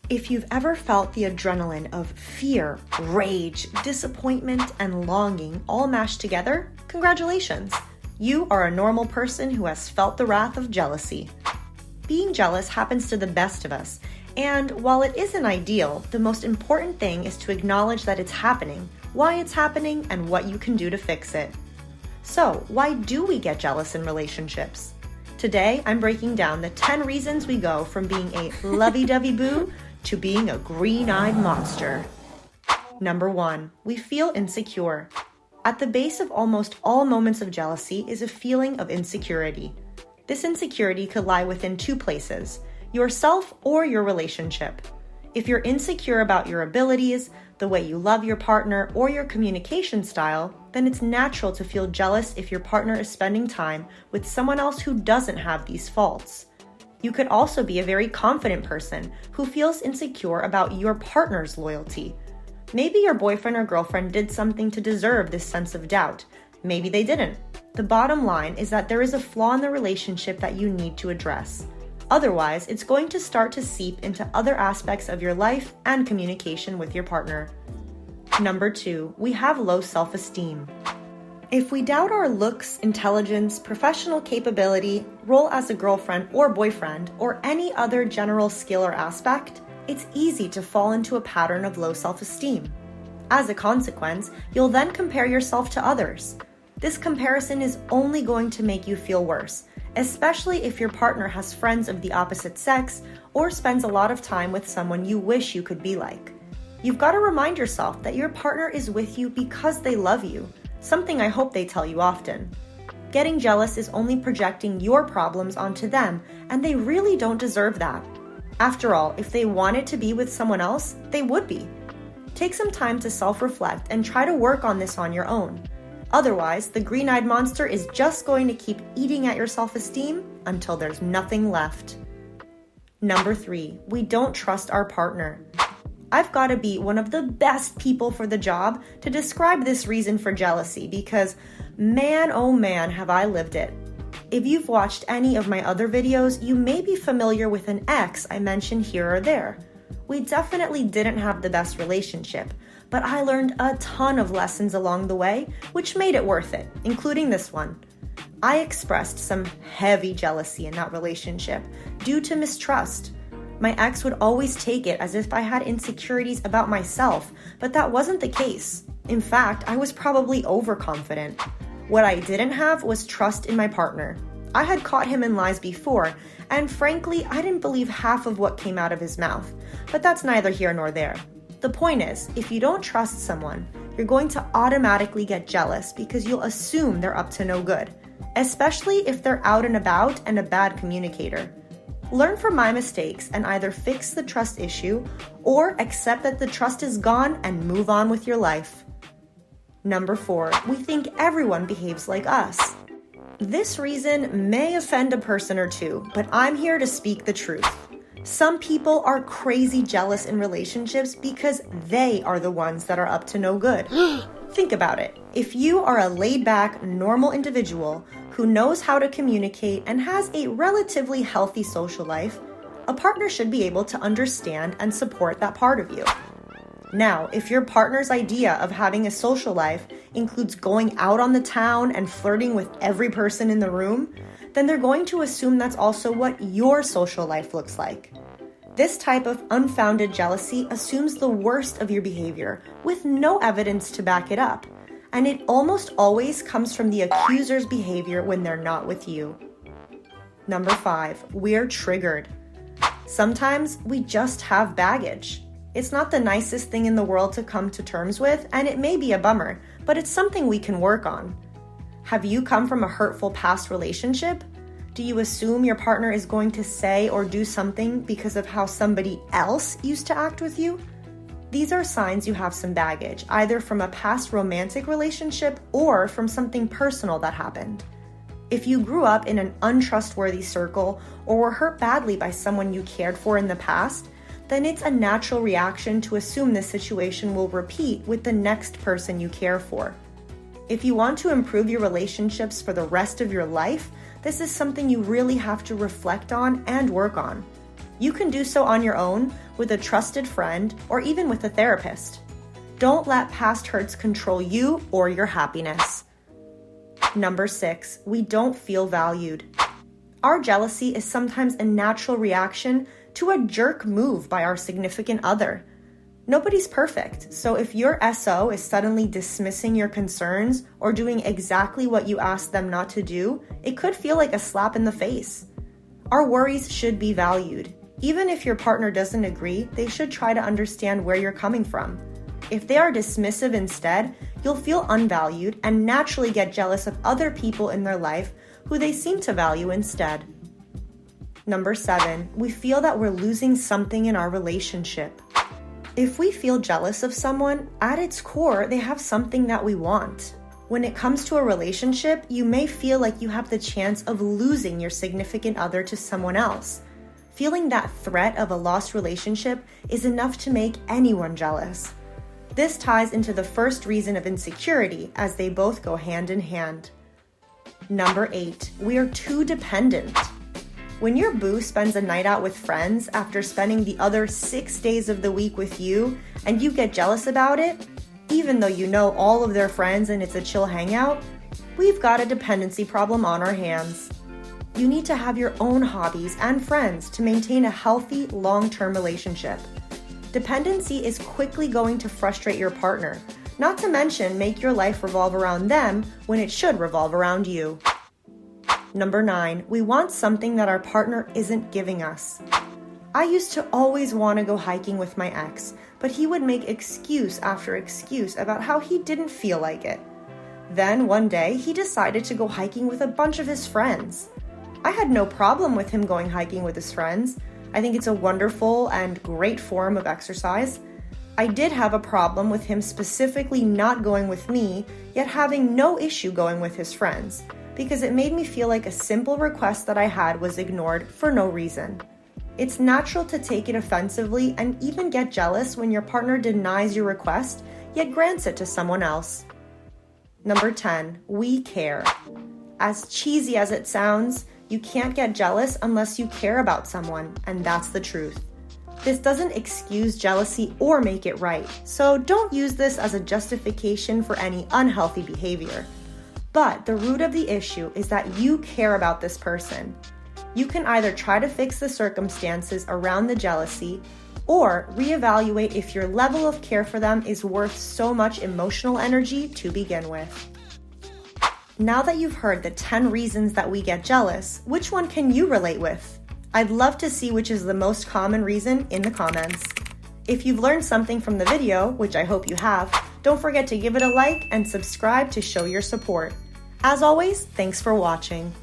If you've ever felt the adrenaline of fear, rage, disappointment, and longing all mashed together, congratulations! You are a normal person who has felt the wrath of jealousy. Being jealous happens to the best of us, and while it isn't ideal, the most important thing is to acknowledge that it's happening, why it's happening, and what you can do to fix it. So, why do we get jealous in relationships? Today, I'm breaking down the 10 reasons we go from being a lovey-dovey boo to being a green-eyed monster. Number 1, we feel insecure. At the base of almost all moments of jealousy is a feeling of insecurity. This insecurity could lie within two places, yourself or your relationship. If you're insecure about your abilities, the way you love your partner, or your communication style, then it's natural to feel jealous if your partner is spending time with someone else who doesn't have these faults. You could also be a very confident person who feels insecure about your partner's loyalty. Maybe your boyfriend or girlfriend did something to deserve this sense of doubt. Maybe they didn't. The bottom line is that there is a flaw in the relationship that you need to address. Otherwise, it's going to start to seep into other aspects of your life and communication with your partner. Number 2, we have low self-esteem. If we doubt our looks, intelligence, professional capability, role as a girlfriend or boyfriend, or any other general skill or aspect, it's easy to fall into a pattern of low self-esteem. As a consequence, you'll then compare yourself to others. This comparison is only going to make you feel worse, especially if your partner has friends of the opposite sex or spends a lot of time with someone you wish you could be like. You've got to remind yourself that your partner is with you because they love you, something I hope they tell you often. Getting jealous is only projecting your problems onto them, and they really don't deserve that. After all, if they wanted to be with someone else, they would be. Take some time to self-reflect and try to work on this on your own. Otherwise, the green-eyed monster is just going to keep eating at your self-esteem until there's nothing left. Number 3, we don't trust our partner. I've got to be one of the best people for the job to describe this reason for jealousy because man, oh man, have I lived it. If you've watched any of my other videos, you may be familiar with an ex I mentioned here or there. We definitely didn't have the best relationship, but I learned a ton of lessons along the way, which made it worth it, including this one. I expressed some heavy jealousy in that relationship due to mistrust. My ex would always take it as if I had insecurities about myself, but that wasn't the case. In fact, I was probably overconfident. What I didn't have was trust in my partner. I had caught him in lies before, and frankly, I didn't believe half of what came out of his mouth, but that's neither here nor there. The point is, if you don't trust someone, you're going to automatically get jealous because you'll assume they're up to no good, especially if they're out and about and a bad communicator. Learn from my mistakes and either fix the trust issue or accept that the trust is gone and move on with your life. Number 4, we think everyone behaves like us. This reason may offend a person or two, but I'm here to speak the truth. Some people are crazy jealous in relationships because they are the ones that are up to no good. Think about it. If you are a laid-back, normal individual who knows how to communicate and has a relatively healthy social life, a partner should be able to understand and support that part of you. Now, if your partner's idea of having a social life includes going out on the town and flirting with every person in the room, then they're going to assume that's also what your social life looks like. This type of unfounded jealousy assumes the worst of your behavior with no evidence to back it up, and it almost always comes from the accuser's behavior when they're not with you. Number 5, we're triggered. Sometimes we just have baggage. It's not the nicest thing in the world to come to terms with, and it may be a bummer, but it's something we can work on. Have you come from a hurtful past relationship? Do you assume your partner is going to say or do something because of how somebody else used to act with you? These are signs you have some baggage, either from a past romantic relationship or from something personal that happened. If you grew up in an untrustworthy circle or were hurt badly by someone you cared for in the past, then it's a natural reaction to assume this situation will repeat with the next person you care for. If you want to improve your relationships for the rest of your life, this is something you really have to reflect on and work on. You can do so on your own, with a trusted friend, or even with a therapist. Don't let past hurts control you or your happiness. Number 6, we don't feel valued. Our jealousy is sometimes a natural reaction to a jerk move by our significant other. Nobody's perfect, so if your SO is suddenly dismissing your concerns or doing exactly what you asked them not to do, it could feel like a slap in the face. Our worries should be valued. Even if your partner doesn't agree, they should try to understand where you're coming from. If they are dismissive instead, you'll feel unvalued and naturally get jealous of other people in their life who they seem to value instead. Number 7, we feel that we're losing something in our relationship. If we feel jealous of someone, at its core, they have something that we want. When it comes to a relationship, you may feel like you have the chance of losing your significant other to someone else. Feeling that threat of a lost relationship is enough to make anyone jealous. This ties into the first reason of insecurity, as they both go hand in hand. Number 8, we are too dependent. When your boo spends a night out with friends after spending the other 6 days of the week with you and you get jealous about it, even though you know all of their friends and it's a chill hangout, we've got a dependency problem on our hands. You need to have your own hobbies and friends to maintain a healthy, long-term relationship. Dependency is quickly going to frustrate your partner, not to mention make your life revolve around them when it should revolve around you. Number 9, we want something that our partner isn't giving us. I used to always want to go hiking with my ex, but he would make excuse after excuse about how he didn't feel like it. Then one day, he decided to go hiking with a bunch of his friends. I had no problem with him going hiking with his friends. I think it's a wonderful and great form of exercise. I did have a problem with him specifically not going with me, yet having no issue going with his friends, because it made me feel like a simple request that I had was ignored for no reason. It's natural to take it offensively and even get jealous when your partner denies your request, yet grants it to someone else. Number 10, we care. As cheesy as it sounds, you can't get jealous unless you care about someone, and that's the truth. This doesn't excuse jealousy or make it right, so don't use this as a justification for any unhealthy behavior. But the root of the issue is that you care about this person. You can either try to fix the circumstances around the jealousy or reevaluate if your level of care for them is worth so much emotional energy to begin with. Now that you've heard the 10 reasons that we get jealous, which one can you relate with? I'd love to see which is the most common reason in the comments. If you've learned something from the video, which I hope you have, don't forget to give it a like and subscribe to show your support. As always, thanks for watching.